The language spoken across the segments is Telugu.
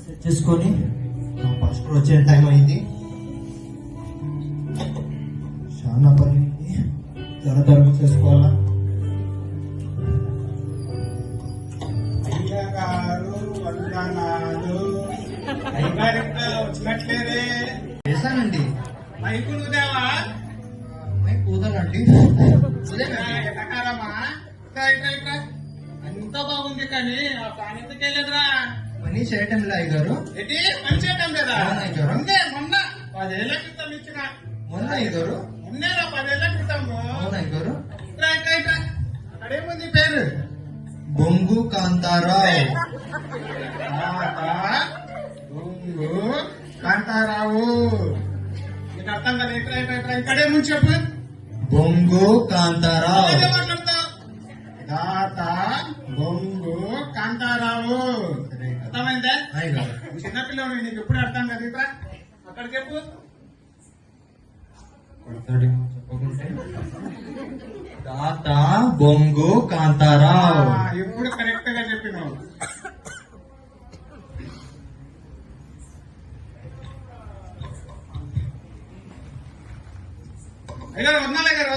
సెట్ చేసుకొని పాస్టర్ వచ్చే టైం అయింది. చాలా పని ఉంది, త్వరగా చేసుకోవాలా. అయ్యగారు వందనాలు. అయ్యగారు వచ్చినట్లేదే. చేశానండి. మైకు నువ్వుదేవా కూదనండి. ఎటకారమా అంత బాగుంది కానీ ఆ పని ఎందుకు వెళ్ళదురా? పని చేయటం లే అయ్యగారు. ఏంటి పని చేయటం లేదా? అవునా అయ్యగారు? మొన్న 10 ఏళ్ల క్రితం ఇచ్చిన. మొన్న అయ్యగారు? మొన్నేరా 10 ఏళ్ల క్రితము. అవునా అయ్యగారు? అక్కడేముంది పేరు? బొంగు కాంతారావు. బొంగు కాంతారావు. నీకు అర్థం కదా? ఇక్కడేముంది చెప్పు. బొంగు కాంతారావు. మాట్లాడతావు తాత బొంగు కాంతారావు. అర్థమైందా? అయ్యగారు చిన్నపిల్లలు నీకు ఎప్పుడు అర్థం కదా? ఇక్కడ అక్కడ చెప్పు. కొడతాడేమో చెప్పకుంటే. తాత బొంగు కాంతారావు. ఇప్పుడు కరెక్ట్ గా చెప్పినావు. అయ్యారు వందాలే గారు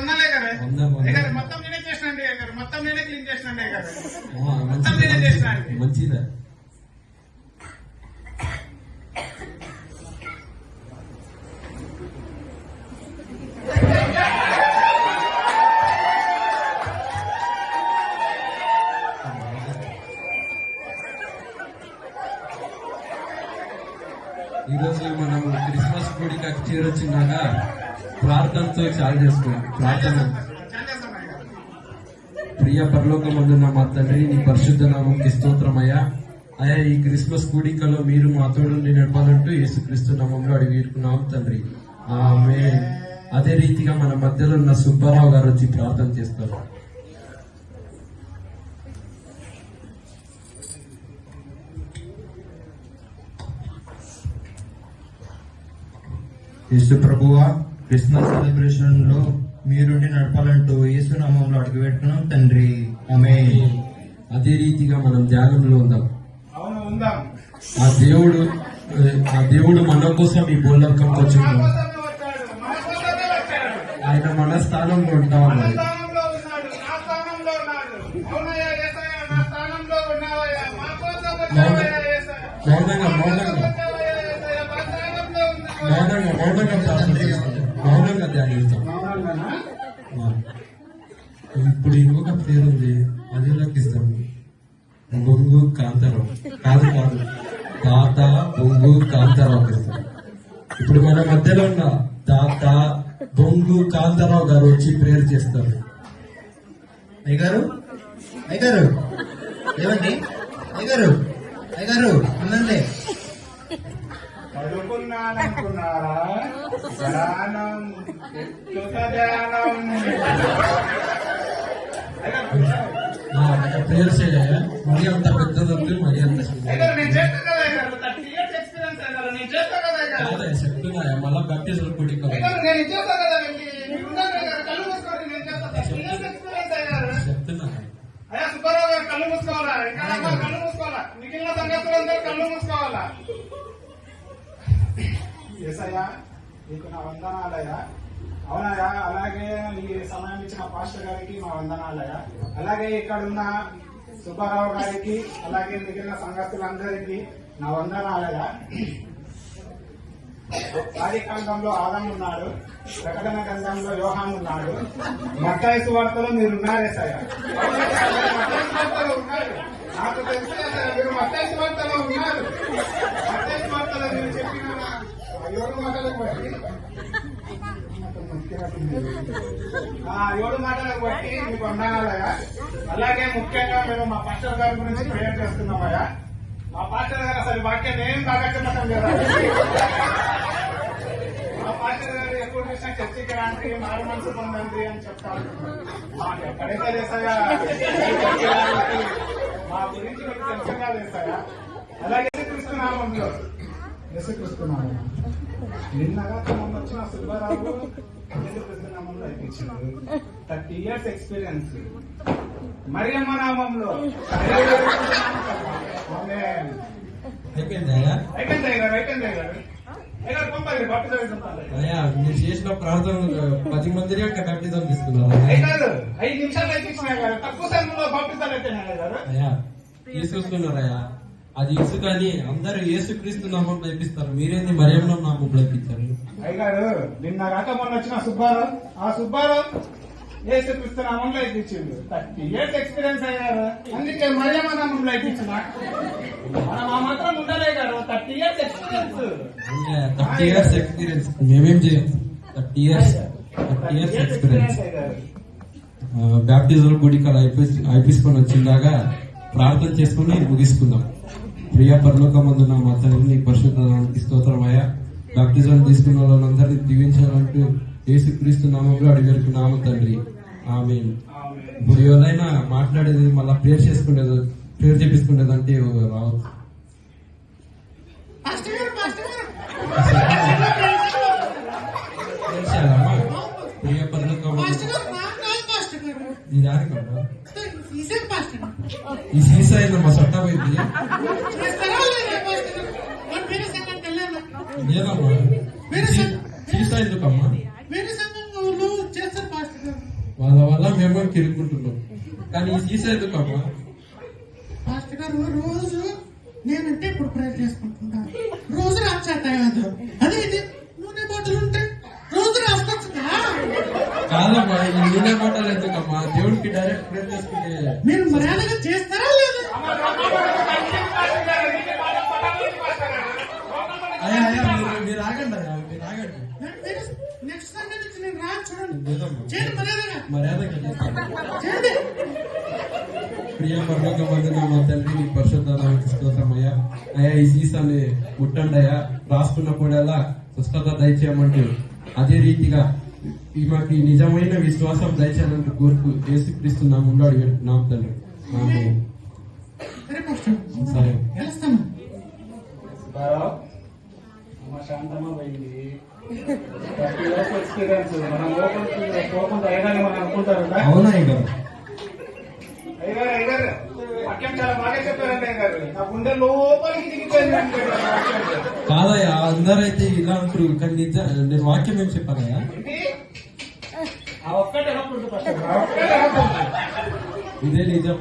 మొత్తం నేనే చేసినండి. అయ్యారు మొత్తం నేనే క్లీన్ చేసినండి. అయ్యారు మొత్తం నేనే చేసినాను. మంచిదా? ఈరోజు మనం క్రిస్మస్ గుడికి చేరొచ్చినాక ప్రార్థనతో చాలు చేసుకోండి. ప్రార్థన. ప్రియ పరలోకమందున్న మా తండ్రి, నీ పరిశుద్ధ నామంకి స్తోత్రమయ్యా. అయ్యా, ఈ క్రిస్మస్ కూడికలో మీరు మా తోడు నడపాలంటూ యేసుక్రీస్తు నామంలో అడిగి వేడుకున్నాం తండ్రి. ఆమేన్. అదే రీతిగా మన మధ్యలో ఉన్న సుబ్బారావు గారు వచ్చి ప్రార్థన చేస్తారు. యేసు ప్రభువా, క్రిస్మస్ సెలబ్రేషన్ లో మీరుండి నడపాలంటూ యేసు నామంలో అడుగుపెట్టుకున్నాం తండ్రి. ఆమేన్. అదే రీతిగా మనం ధ్యానంలో ఉందాం. అవును ఉందాం. ఆ దేవుడు మన కోసం ఈ భూలోకంకి వచ్చిండు. ఆయన మన స్థానంలో ఉంటా ఉన్నది. మౌనంగా ప్రార్థన చేస్తాం. మౌనంగా ధ్యానిస్తాం. ఇప్పుడు ఇంకొక పేరు ఉంది, అది లెక్కిస్తాం. బొంగు కాంతారావు. కాదు తాత బొంగు కాంతారావు ఇస్తాం. ఇప్పుడు మన మధ్యలో ఉన్న తాత బొంగు కాంతారావు గారు వచ్చి ప్రేయర్ చేస్తారు. అయ్యగారు ఏమండి? అయ్యగారు ఉందండి. చదువుకున్నాననుకున్నారా? ధ్యానం ధ్యానం. ప్రేయర్ చేయాలి. మరి అంత పెద్దదొద్దు, మరి అంత నేను చేస్తాను కదా 30 years experience అన్నారు. నేను చేస్తాను కదా. చెప్తున్నా మళ్ళా బ్యాప్టిజం కూడి నేను ఇచ్చేస్తా కదా. కళ్ళు మూసుకోవాలి. నేను చేస్తాను. 30 years experience అయ్యారు. చెప్తున్నా. అయ్యా సుబ్బారావు గారు కళ్ళు మూసుకోవాలా? ఇంకా కళ్ళు మూసుకోవాలా? మిగిలిన సంగతులందరూ కళ్ళు మూసుకోవాలా? యేసయ్యా, నీకు నా వందనాలయ్యా. అవునయ్యా, అలాగే ఈ సమయం ఇచ్చిన పాస్టర్ గారికి మా వందనాలయ్యా. అలాగే ఇక్కడున్న సుబ్బారావు గారికి, అలాగే మిగిలిన సంఘస్థులందరికీ నా వందనాలయ్యా. ఆది గ్రంథంలో ఆదాము ఉన్నాడు, ప్రకటన గ్రంథంలో యోహాను ఉన్నాడు, మత్తయి సువార్తలో మీరున్నారేసయ్యా. నాకు తెలిసి మీరు మత్తయి సువార్తలో ఉన్నారు. మత్తయి సువార్తలో మీరు చెప్పిన 7 మాటలకు బట్టి 7 మాటలకు బట్టి మీకు వందనాలయ్యా. అలాగే ముఖ్యంగా మేము మా పాస్టర్ గారి గురించి ప్రేయర్ చేస్తున్నామయ్యా. మా పాస్టర్ గారు అసలు వాక్యాన్ని ఏం బాగా చెప్పడం లేదా? మా పాస్టర్ గారు ఎప్పుడు చూసినా చర్చికి రాండి, మారు మనసు పొందండి అని చెప్తారు. మాకు ఎక్కడైతే చేస్తాయా? మా గురించి మీకు తెలుసుగా చేస్తాయా? అలాగే యేసుక్రీస్తునామంలో నిన్నగా మొన్న వచ్చిన సుబ్బారావు యేసుక్రీస్తునామంలో అయిపించాడు. 30 years ఎక్స్పీరియన్స్. మరియమ్మ నామంలో అయిపోయింది అయ్యా అయిపోయింది అయ్యారు అయిపోయింది అయ్యారు అయ్యారు పంపాలి బట్ట చదువుతుంటారు అయ్యా మీరు చేసిన ప్రార్థన 10 మంది బ్యాప్టిజం తీసుకున్నారు అయ్యారు 5 నిమిషాలు అయిపోయినాయి గారు తక్కువ సమయంలో బాప్టిజాలు అయిపోయినాయి గారు అయ్యా తీసుకొస్తున్నారయ్యా అది ఇసుక అని అందరూ యేసుక్రీస్తు నామం నేర్పిస్తారు మీరేంది మరియమ్మ నామం నేర్పించారు అయ్యారు నిన్న కాక మొన్న వచ్చిన సుబ్బారావు ఆ సుబ్బారావు యేసుక్రీస్తు నామంలో ఇప్పించిండు 30 years ఎక్స్పీరియన్స్ అయ్యారు అందుకే మరియమ్మ నామంలో ఇప్పించిన మనం ఆ మాత్రం ఉండలే గారు 30 years ఎక్స్పీరియన్స్ 30 years ఎక్స్పీరియన్స్ మేమేం చేయం 30 years ఎక్స్పీరియన్స్ బ్యాప్టిజం గుడికాడ అయిపోసుకొని వచ్చిందాగా ప్రార్థన చేసుకుని ముగించుకుందాం. ప్రియ పరలోకమందున మా తండ్రి నీ పరిశుద్ధానికి స్తోత్రమయ్యా. బాప్టిజం తీసుకున్న వాళ్ళందరినీ దీవించాలంటూ యేసుక్రీస్తు నామంలో అడిగారు నామ తండ్రి ఆమేన్. ఇప్పుడు ఎవరైనా మాట్లాడేది మళ్ళా ప్రేర్ చేపించుకునేది అంటే రావచ్చు. ప్రియ పరలోకమందు ఇది ఆడకుండా ఈ సీసా అయినా మా సొట్టా పోయింది లేదమ్మా సీసా ఎందుకమ్మా వాళ్ళ వల్ల మేము తిరుగుకుంటున్నాం కానీ ఈ సీసా ఎందుకమ్మా పాస్టర్ గారు రోజు నేనంటే ఇప్పుడు ప్రేర్ చేసుకుంటున్నా రోజు రాదు అదే ఇది నూనె బాటలు ఉంటే రోజు రాసుకోవచ్చు కాదమ్మా ఈ నూనె బాటలు ఎందుకమ్మా దేవుడికి డైరెక్ట్ ప్రేర్ చేసుకుంటే మీరు మర్యాదగా చేస్తారా లేదా మీరు ఆగండి మీరు ఆగండి నెక్స్ట్ సండే నుంచి నేను రాను చూడండి లేదమ్మా చేయండి మర్యాదగా చేస్తాను. చేయండి ప్రియ పరలోకమందున మా తండ్రి నీ పరిశుద్ధానికి స్తోత్రమయ్యా. అయ్యా ఈ సీసాన్ని ముట్టండయ్యా రాసుకున్నప్పుడల్లా స్వస్థత దయచేయమంటూ అదే రీతిగా మాకు నిజమైన విశ్వాసం దయచేయాలంటూ కోరుకు యేసుక్రీస్తు నామంలో అడిగినాం తండ్రి ఆమేన్. సరే పాస్టర్ సరే వెళ్తాను సుబ్బారావు అమ్మ శాంతమ్మ పోయింది 30 years ఎక్స్పీరియన్స్ మనం పోకుండా అయ్యారని మనం అనుకుంటారు అవునా ఇంకా అయ్యారు అయ్యారు వాక్యం చాలా బాగా చెప్పారండి అయ్యారు నా గుండె లోపలికి దిగిపోయింది కాదయ్యా అందరైతే ఇలా అంటారు కానీ నేను వాక్యం ఏం చెప్పానయ్యా ఆ ఒక్కటి ఎలా ఉంటుంది ఆ ఒక్కటి ఎలా ఉంటుంది ఇదే నిజం.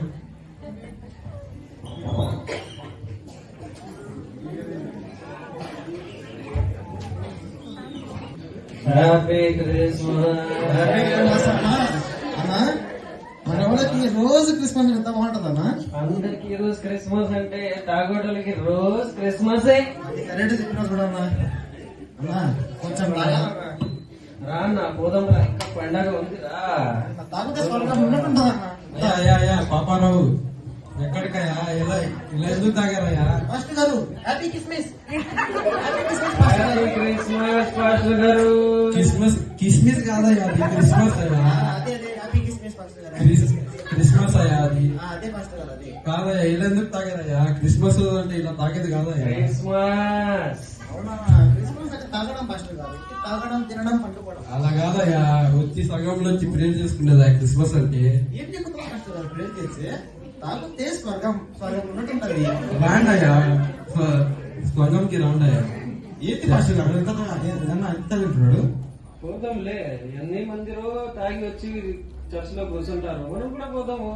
హ్యాపీ క్రిస్మస్ మన వాళ్ళకి రోజు క్రిస్మస్ ఎంత బాగుంటుందన్నా. అందరికి రోజు క్రిస్మస్ అంటే తాగోటలకి రోజు క్రిస్మస్ కరెక్ట్ చెప్పినా చూడన్నా అన్నా కొంచెం రా పోదాం రా ఇంకా పండగ ఉందిరా తాగితే స్వర్గం ఉన్నట్టుంటదన్నా. అయ్యా అయ్యా పాపారావు ఎక్కడికయ్యా ఇలా ఇలా ఎందుకు తాగారయ్యా మాస్టర్ గారు happy Christmas. Happy Christmas pastor గారు. కిస్మిస్ కాదయ్యా అది క్రిస్మస్ అయ్యా అదే అదే హ్యాపీ క్రిస్మస్ మాస్టర్ గారు. క్రిస్మస్ అయ్యా అది అదే మాస్టర్ గారు అదే. కాదయ్యా ఇలా ఎందుకు తాగారయ్యా క్రిస్మస్ అంటే ఇలా తాగేది కాదయ్యా. క్రిస్మస్ అవునా క్రిస్మస్ అంటే తాగడం మాస్టర్ గారు తాగడం తినడం పండుకోవడం అలా కాదయ్యా వచ్చి సగంలో వచ్చి ప్రేర్ చేసుకునేదా క్రిస్మస్ అంటే ఏం చెప్తున్నారు మాస్టర్ గారు ప్రేర్ చేసి తాగితే స్వర్గం స్వర్గం ఉన్నట్టుంటది. రాండయ్యా స్వర్గంకి రాండయ్యా. ఏంటి మాస్టర్ గారు ఎంత తింటున్నాడు. పోదాంలే ఎన్ని మందిరో తాగి వచ్చి చర్చ్ లో కూర్చుంటారు మనం కూడా పోదాము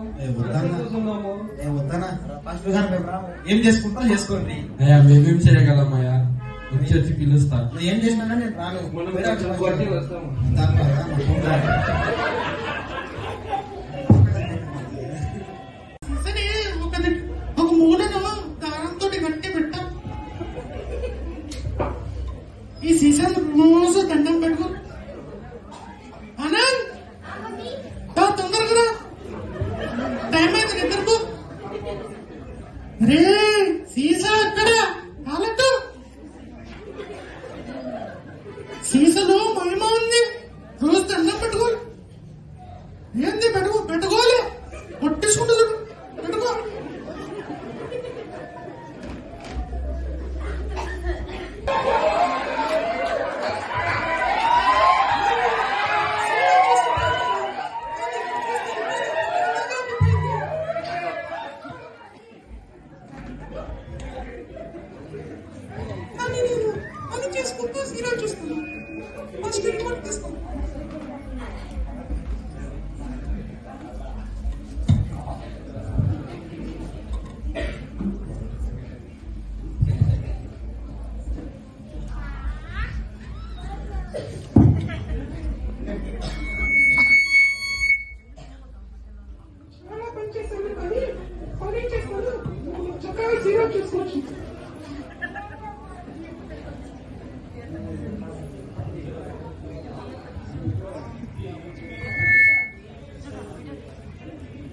కూర్చుందాము. వద్దనా పాస్టర్ గారు మేము రాము. ఏం చేసుకుంటాం చేసుకోండి. అయ్యా మేమేం చేయగలమయ్యా వచ్చి వచ్చి పిలుస్తా. నువ్వు ఏం చేసినా కానీ నేను రాను. మనం కొంచెం కొట్టి వస్తాము. సరే ఒక మూలను దారంతో గట్టి పెట్టాం ఈ సీసాను రోజు దండం పెట్టుకో ఆనంద్ తొందరగా టైం అయితే నిద్రకు రే సీసా అక్కడ కాలట్టు సీసాలో మహిమ ఉంది రోజు దండం పెట్టుకో ఏంది పెట్టుకోలే కొట్టేసుకుంటుంది పెట్టుకో సీరియల్ చూస్తాను. ఫస్ట్ రిమోట్ తీసుకో. చాలా పని చేశాను కానీ పని చేస్తాను. చక్కగా సీరియల్ చూసుకోవచ్చు.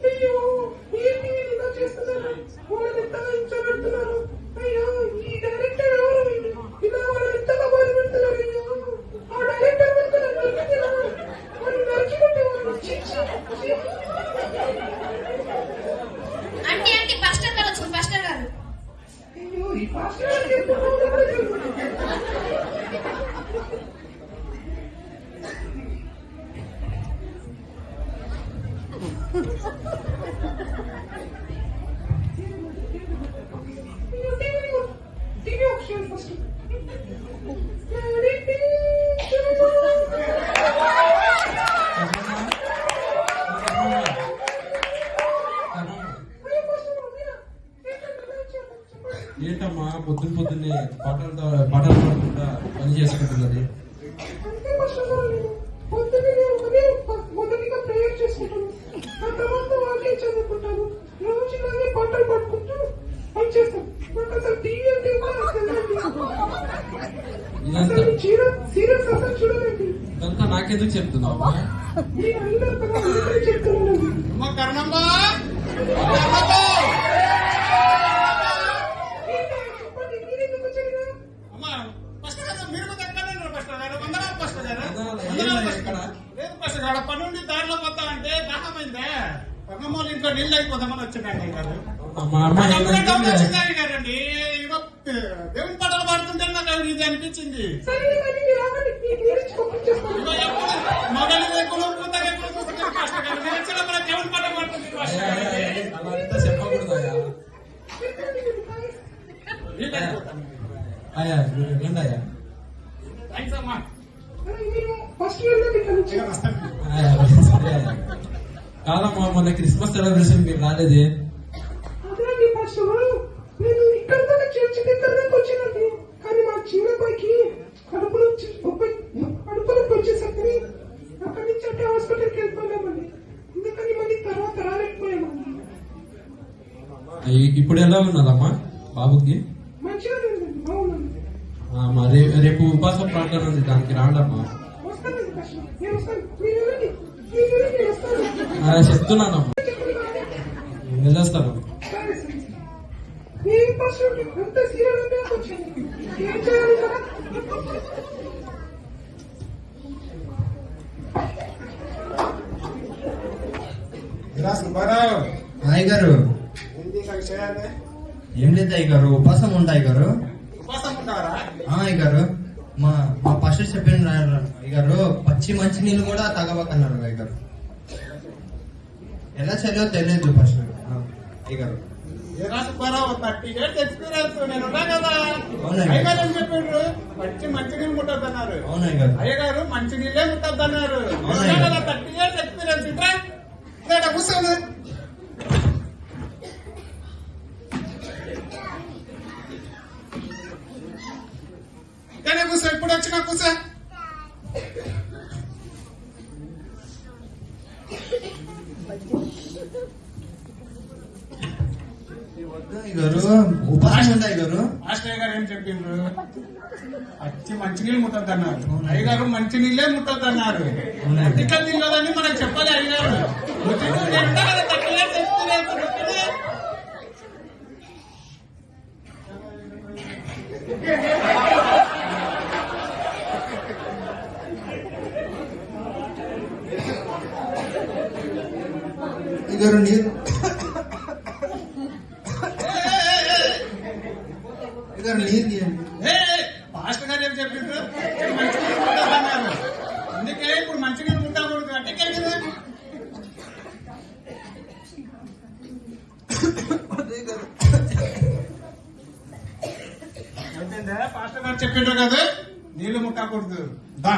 అయ్యో ఏంటి ఇలా చేస్తున్నారు? వాళ్ళని ఎంతగా హింసపెడుతున్నారు. అయ్యో ఈ డైరెక్టర్ ఎవరు వీళ్ళు? ఇలా వాళ్ళు ఎంతగా బాధ పెడుతున్నారు. అయ్యో ఆ డైరెక్టర్ కనుక నన్ను నరికితే వాళ్ళు నరికిపెట్టేవాళ్ళు. ఛీ, ఛీ, ఛీ. ఆంటీ ఆంటీ పాస్టర్ గారు వచ్చింది, పాస్టర్ గారు. అయ్యో ఈ పాస్టర్ గారికి ఎంత బాధ పడుతున్నారు. TV option first. ఏంటమ్మా పొద్దున్నే పాటలు పాడకుండా పని చేసుకుంటున్నది? అంతే ఫస్ట్ పొద్దున్నే మొదటిగా ప్రేయర్ చేసుకుంటాను. ఆ తర్వాత వాక్యం చదువుకుంటాను. రోజు ఇలాగే పాటలు పాడుకుంటూ పని చేస్తాను. నాకు అసలు టీవీ అంటే కూడా తెలియదు. అసలు సీరియల్స్ అసలు చూడలేదు. ఇదంతా నాకెందుకు చెప్తున్నావు? నేను అయినా కదా మీరే చెప్తున్నాను. చెప్పండి మీరెందుకు వచ్చారు? పని ఉండి దారిలో పోతామంటే దాహమైందే పక్కమూలు ఇంట్లో నీళ్ళు అయిపోతామని వచ్చిందండి గారు. మా అమ్మ గారండి దేవుని పాటలు పాడుతుంటే నాకు ఇది అనిపించింది. సరే కానీ మీరు ఆగండి. మీకు గురించి పంపించేస్తాను. మొదలు ఎక్కువ పూతలు ఎక్కువ చూసుకుని కష్టం గారు నేను వచ్చినప్పుడు దేవుని పాట పాడుతుంది. అలా చెప్పకూడదయ్యా. నీళ్ళు అయిపోతాను. అయ్యా రండయ్యా. థ్యాంక్స్ అమ్మా. మీరు ఫస్ట్ వెళ్ళండి ఇక్కడ నుంచి. కాదమ్మా మొన్న క్రిస్మస్ సెలబ్రేషన్ మీరు రాలేదే? అదేంటి ఫస్ట్ నేను ఇక్కడ దాకా చర్చి దగ్గర దాకా వచ్చినట్టు. కానీ మా చిన్న పైకి కడుపులో వచ్చేసరికి అక్కడి నుంచి అంటే హాస్పిటల్కి వెళ్ళిపోయామండి. అందుకని మళ్ళీ తర్వాత రాలేకపోయామండి. ఇప్పుడు ఎలా ఉన్నదమ్మా బాబుకి? మంచిగా లేదండి, బాగుందండి. రేపు ఉపాసం ప్రార్థన ఉంది, దానికి రాండమ్మా. వస్తానండి ఫస్ట్ నేను వస్తాను. మీరు వెళ్ళండి, మీరు వెళ్ళండి, నేను వస్తాను. చెప్తున్నానమ్మా, వెళ్ళొస్తాను. సరే సరే. ఏం ఫస్ట్ అంత సీరియల్ అంటే వచ్చాను. ఏం చేయాలి కదా? సుబ్బారావు అయ్య గారు ఏంటి ఇంకా విషయాలు? ఏం లేదు అయ్య గారు, ఉపాసం ఉంటాయి గారు. ఉపాసం ఉంటారా? అయ్య గారు మా పాస్టర్ చెప్పిన అయ్య గారు పచ్చి మంచి నీళ్ళు కూడా తాగబోతున్నారు అయ్య గారు. ఎలా చదివో తెలియదు పాస్టర్ అయ్య గారు. ఏరా సుబ్బారావు 30 years ఎక్స్పీరియన్స్ నేను ఉన్నా కదా. అవునండి. అయ్యగారు ఏం చెప్పిండ్రు? మంచినీళ్ళు ముట్టద్దన్నారు. అవునయ్య గారు. అయ్యగారు మంచినీళ్ళే ముట్టద్దన్నారు. అవునయ్య. 30 years ఎక్స్పీరియన్స్ ఇట్లా ఇక్కడ కూర్చోను. ఇక్కడే కూర్చో, ఇప్పుడు వచ్చినా కూర్చో. అయ్య గారు ఉపాసం ఉంటాయి గారు. మాస్టర్ గారు ఏం చెప్పిండ్రు? మంచినీళ్ళు ముట్టద్దన్నారు. అయ్యగారు మంచినీళ్ళే ముట్టద్దన్నారు. ఇట్లా తినదని మనకు చెప్పాలి అయ్యగారు. అయ్య గారు నీరు అయ్య గారు నీరు తీయండి. మాస్టర్ గారు ఏం చెప్పిండ్రు? మంచినీళ్ళు ముట్టద్దన్నారు. అందుకే ఇప్పుడు మంచినీళ్ళు ముట్టకూడదు అంటే కలిగింది. అయిపోయిందా? పాస్టర్ గారు చెప్పిండ్రు కదా నీళ్లు ముట్టకూడదు దా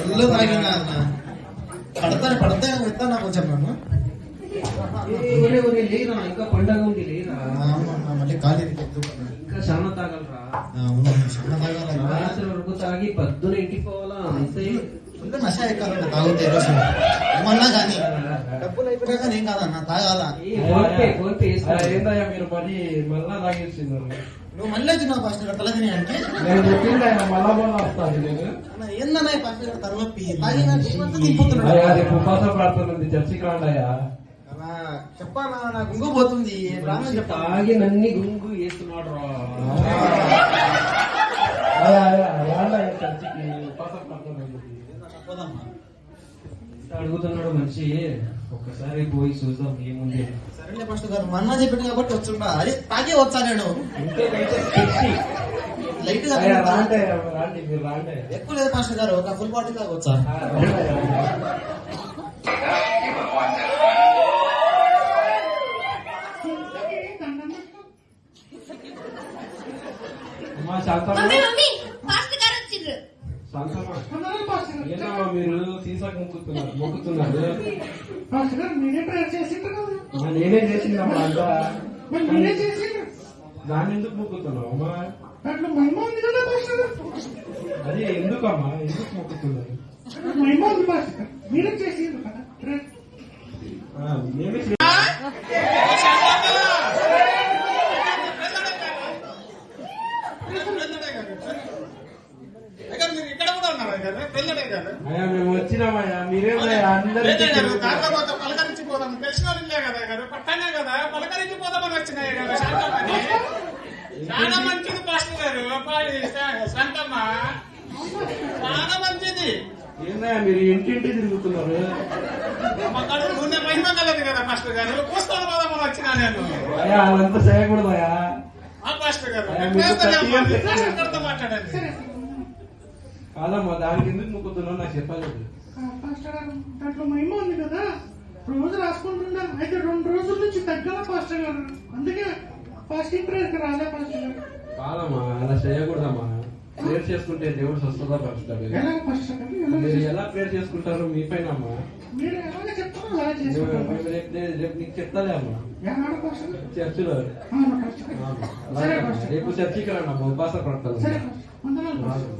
ఇల్లు తాగినా పడతాను విత్తాను కొంచెం నన్ను లేరా ఇంకా పండగ ఉంది లేరా మళ్ళీ ఖాళీ ఇంకా చాలా తాగలరా రాత్రి వరకు తాగి పొద్దున ఇంటికి పోవాలా అంతే నష ఎక్కాలంటే తాగుతాయి రోజు ఏమన్నా కానీ డబ్బులు అయిపోయా కానీ ఏం కాదన్న తాగాల ఏందయ్యా మీరు పని మళ్ళా తాగేస్తున్నారు నువ్వు మళ్ళీ వచ్చినావు ఫస్ట్ తల తిని అంటే నేను చెప్పింది ఆయన మళ్ళా మళ్ళా వస్తాను నేను ఏందన్నా ఫస్ట్ తలనొప్పి తాగినా తిప్పుతున్నాడు ఉపవాస ప్రార్థన ఉంది చర్చికి రాండాయా చెప్పాలా నా గుంగు పోతుంది రామని చెప్పా తాగి నన్ని గుంగు వేస్తున్నాడు చర్చికి ఉపవాస ప్రార్థన ఉంది. అడుగుతున్నాడు మనిషి ఒక్కసారి పోయి చూద్దాం ఏముంది సరేలే ఫస్ట్ గారు మా అన్న చెప్పింది కాబట్టి వచ్చుంటా అదే తాగే వచ్చా నేను లైట్ గా రాండి రాండి మీరు రాండి ఎక్కువ లేదు ఫస్ట్ గారు ఒక ఫుల్ బాటిల్ దాకా వచ్చా అమ్మా శాంతమ్మ మమ్మీ మమ్మీ పాస్టర్ గారు వచ్చిండ్రు. శాంతమ్మ ఏంటమ్మా మీరు సీసాకు మొక్కుతున్నారు పాస్టర్ గారు మీరే ప్రేయర్ చేసిండ్రు కదా నేనే చేసిందమ్మా అంతా మరి మీరే చేసిండ్రు దాన్ని ఎందుకు మొక్కుతున్నావు అమ్మా దాంట్లో మహిమ ఉంది కదా పాస్టర్ గారు అది ఎందుకమ్మా ఎందుకు మొక్కుతున్నారు దాంట్లో మహిమ ఉంది పాస్టర్ గారు మీరే చేసిండ్రు కదా ప్రేయర్ మేమే మీరు ఇక్కడ కూడా ఉన్నారు పెళ్ళడే గారు అయ్యా మేము వచ్చినామయ్యా మీరేమయ్యా అందరికీ దాంట్లో కొంత పలకరించిపోదాం తెలిసిన వాళ్ళే కదా గారు పట్టనే కదా పలకరించిపోదామని వచ్చినాయి కదా శాంతమ్మని చాలా మంచిది పాస్టర్ గారు శాంతమ్మ చాలా మంచిది ఏందయ్యా మీరు ఇంటింటి తిరుగుతున్నారు మాకు నూనె మహిమ కలదు కదా పాస్టర్ గారు పూస్తాను పోదామని వచ్చినా నేను అయ్యా అదంతా చేయకూడదయ్యా ఆ పాస్టర్ గారు అయ్యా, మీకు 30 years అందరితో మాట్లాడండి కాదమ్మా దానికి ఎందుకు మొక్కుతున్నావు నాకు చెప్పలేదు పాస్టర్ గారు దాంట్లో మహిమ ఉంది కదా రోజు రాసుకుంటున్నా అయితే 2 రోజుల నుంచి తగ్గల పాస్టర్ గారు అందుకే ఫాస్టింగ్ ప్రేయర్కి రాలే పాస్టర్ గారు కాదమ్మా అలా చేయకూడదమ్మా ప్రేయర్ చేసుకుంటే దేవుడు స్వస్థత పరుస్తాడు ఎలా పాస్టర్ గారు ఎలా మీరు ఎలా ప్రేయర్ చేసుకుంటారు మీ పైన అమ్మా మీరు ఎలాగ చెప్తారో అలా చేసుకుంటారు రేపు నీకు చెప్తాలే అమ్మా ఏనాడు పాస్టర్ గారు చర్చిలో అవును పాస్టర్ గారు సరే పాస్టర్ రేపు చర్చికి రండి అమ్మా ఉపాస ప్రార్థన సరే పాస్టర్ వందనాలు పాస్టర్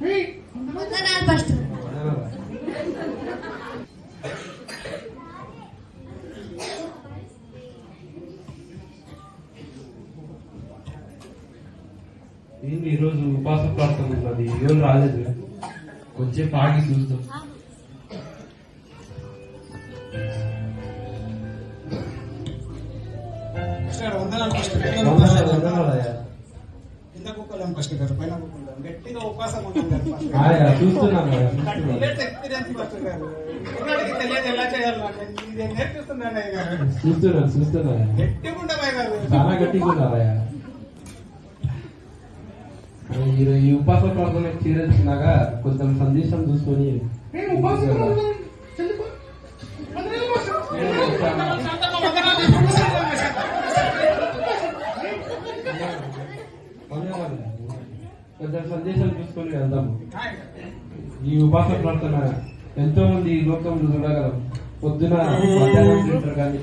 ఏయ్ వందనాలు వందనాలు పాస్టర్. ఏంటి ఈరోజు ఉపాస ప్రార్థన ఉన్నది ఎవరు రాలేదు కొంచెం ఆగి చూద్దాం వందనాలు పాస్టర్ గారు వందనాలయ్యా. కింద కుక్కలేం పాస్టర్ గారు పైన కుక్కలేం గట్టిగా ఉపవాసం ఉంటాం కదా పాస్టర్ గారు. ఆయా, చూస్తున్నానయ్యా, చూస్తున్నాను. కంటిన్యూస్ ఎక్స్పీరియన్స్ పాస్టర్ గారు పిల్లడికి తెలియదు ఎలా చేయాలి నాకు ఇది నేర్పిస్తున్నాను అయ్య గారు చూస్తున్నాను గట్టిగా ఉండమయ్య గారు చాలా గట్టిగా ఉన్నారయ్యా ఈ ఉపాస ప్రార్థన చేరేసినాక కొంచెం సందేశం చూసుకొని నేను ఉపాసన చదువుకో వందనాలు పాస్టర్ శాంతమ్మ వందనాలు. కొంచెం సందేశం చూసుకొని వెళ్దాము ఈ ఉపాస ప్రార్థన ఎంతో మంది ఈ లోకంలో చూడగలం పొద్దున మధ్యాహ్నం తింటారు కానీ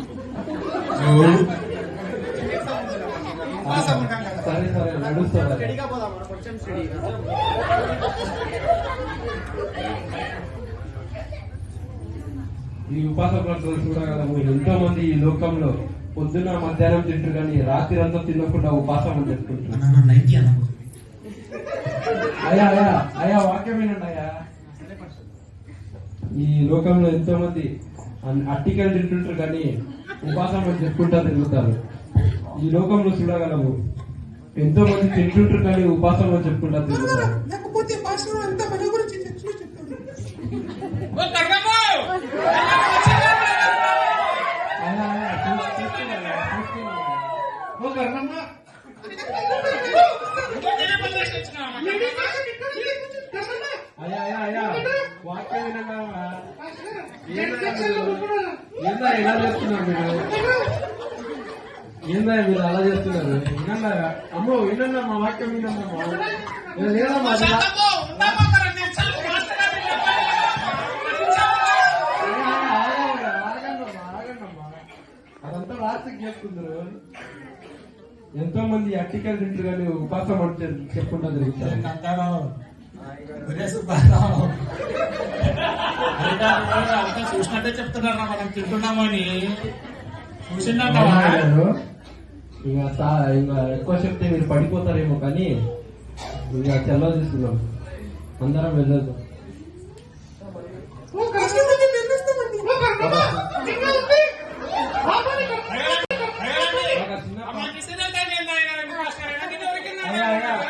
ఉపవాసం ఉంటాం కదా సరే సరే నడుస్తారు ఈ ఉపాస ప్రార్థన చూడగలము ఎంతో మంది ఈ లోకంలో పొద్దున మధ్యాహ్నం తింటారు కానీ రాత్రి అంతా తినకుండా ఉపాసం అని చెప్పుకుంటున్నారు 90 అన్న అయ్యా అయ్యా అయ్యా వాక్యం వినండి అయ్యా ఈ లోకంలో ఎంతో మంది అట్టికలు తింటుంటారు కానీ ఉపాసం అని చెప్పుకుంటా తిరుగుతారు ఈ లోకంలో చూడగలము ఎంతో మంది తింటుంటారు కానీ ఉపాసం అని చెప్పుకుంటా తిరుగుతారు లేకపోతే పాస్టర్ అంతా మన గురించి చర్చలో చెప్తాడు ఓ కర్రమ్మ! అయ్యా, అయ్యా, చూస్తున్నాను, చూస్తున్నాను. ఓ కర్ణమ్మ, ఇంకొకటే పని చేసి వచ్చినావా? అయ్యా అయ్యా అయ్యా వాక్యం వినండి చర్చలో కూర్చున్నాడు ఏందా ఇలా చేస్తున్నారు మీరు ఏందా మీరు అలా చేస్తున్నారు? వినన్నా అమ్మో, వినన్నా మా వాక్యం వినమ్మా. లేదమ్మా, అది శాంతమ్మో, ఉండమ్మా మరి, నేను చాలు పాస్టర్ గారిని చెప్పాలి. ఆగండమ్మా. అదంతా లాస్ట్కి చేసుకుందరు. ఎంతో మంది అట్టికలు తింటారు కానీ ఉపాసం అంటే చెప్పుకుంటా తిరుగుతారు. అంతా చూసినట్టే చెప్తున్నారా మనం తింటున్నామని చూసిందా? ఇంకా ఎక్కువ చెప్తే మీరు పడిపోతారేమో కానీ ఇక తెల్ల తీసుకున్నాం. అందరం వెళ్ళదు. ఓ కష్టపడి నిర్మిస్తామండి. ఓ కర్ణమా, ఇంకా ఉంది. బాబాని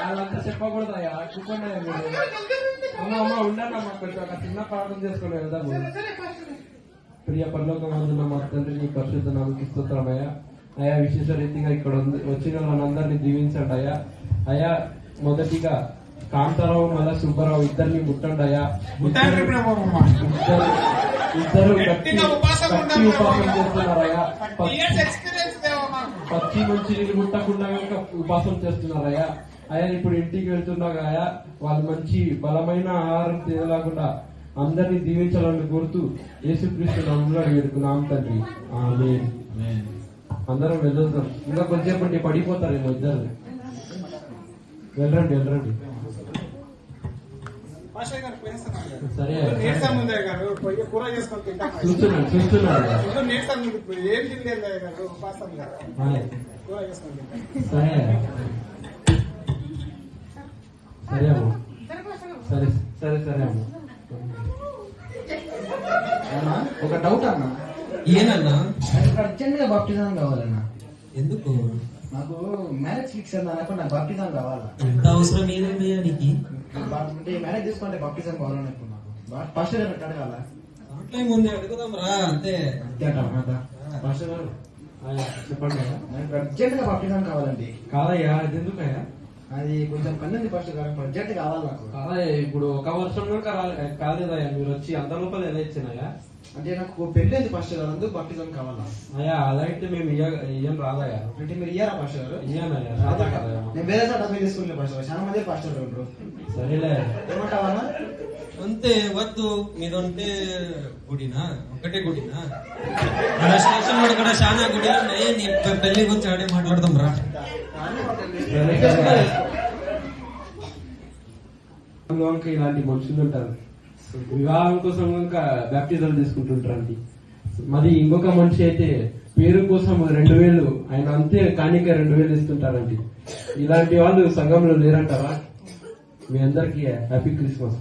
వాళ్ళంతా చెప్పకూడదు అయ్యా, కూర్చోండి అయ్యా మీరు. అమ్మ ఉండమ్మా, కొంచెం ఒక చిన్న ప్రార్థన చేసుకుని వెళ్దాము. సరే పాస్టర్. ప్రియ పరలోకమందున్న మా తండ్రి, నీ పరిశుద్ధ నామముకి స్తోత్రమయ్యా. అయా విశేష రీతిగా ఇక్కడ వచ్చిన వాళ్ళందరినీ దీవించండి అయ్యా. అయా మొదటిగా కాంతారావు మళ్ళా సుబ్బారావు ఇద్దరిని ముట్టండి అయ్యా. ఇద్దరు గట్టి ఉపాసం చేస్తున్నారయ్యా. పచ్చి మంచి నీళ్ళు ముట్టకుండా కనుక ఉపాసం చేస్తున్నారయ్యా. అయ్యా ఇప్పుడు ఇంటికి వెళ్తున్నాగా వాళ్ళు మంచి బలమైన ఆహారం తినలేకుండా అందరినీ దీవించాలని కోరుతూ యేసుక్రీస్తు నామములో వేడుకున్నాం తండ్రి. ఆమేన్. అందరం వెళ్ళొద్దాం. ఇంకా కొద్దిసేపటి పడిపోతారేమో ఇద్దరు. వెళ్ళండి. పాస్టర్ గారు పోయేస్తాను. సరే నీరసం ఉంది గారు, పోయి కూర చేసుకొని తింటాం. చూస్తున్నాడు నీరసం ఏం తినలేదు గారు, ఉపాసం గారు కూర చేసుకొని తింటాం. సరే అమ్మ. సరే అమ్మ. ఒక డౌట్ అన్న, ఏనన్నా? అర్జెంట్ గా బాప్టిజం కావాలన్నా. ఎందుకు? నాకు మ్యారేజ్ ఫిక్స్ అయింది అనుకో, నాకు బాప్టిజం కావాలా. ఎంత అవసరం ఏదైందయ్యా నీకు? అంటే మ్యారేజ్ తీసుకుంటే బాప్టిజం కావాలని అనుకున్నాను. పాస్టర్ గారు అడగాల. దాంట్లో ఏముంది, అడుగుదాం రా అంతే. పాస్టర్ గారు చెప్పండి. నాకు అర్జెంట్ గా బాప్టిజం కావాలండి. కాదయ్యా, అది ఎందుకయ్యా? అది కొంచెం కన్నుంది పాస్టర్ గారు, అర్జెంట్ కావాలి నాకు. కాదయ్యా, ఇప్పుడు ఒక వర్షం కనుక కాలేదయ్యా, మీరు వచ్చి అంత లోపల ఎలా ఇచ్చినాయా? అంటే నాకు పెళ్ళైంది పాస్టర్ గారు, అందుకు బాప్టిజం కావాలా. అయ్యా అలా అయితే మేము ఇయ్యం రాదయ్యా. అంటే మీరు ఇయ్యారా పాస్టర్ గారు? ఇయ్యానయ్యా, రాదా కదయ్యా. నేను వేరే చోట అప్లై తీసుకునే పాస్టర్ గారు, చాలా మంది పాస్టర్ గారు ఉంటారు. సరేలే. ఏమంటావన్నా? అంతే వద్దు. మీరంటే గుడినా? ఒకటే గుడినా? మన స్టేషన్ లో కూడా చాలా గుడిలు ఉన్నాయి. నీ పెళ్లి గురించి ఆడే మాట్లాడదాం రా. ఇంకా ఇలాంటి మనుషులు ఉంటారు, వివాహం కోసం ఇంకా బ్యాప్టిజం తీసుకుంటుంటారండి. మరి ఇంకొక మనిషి అయితే పేరు కోసం 2000 ఆయన అంతే కానిక 2000 ఇస్తుంటారండి. ఇలాంటి వాళ్ళు సంఘంలో లేరంటారా? మీ అందరికి హ్యాపీ క్రిస్మస్.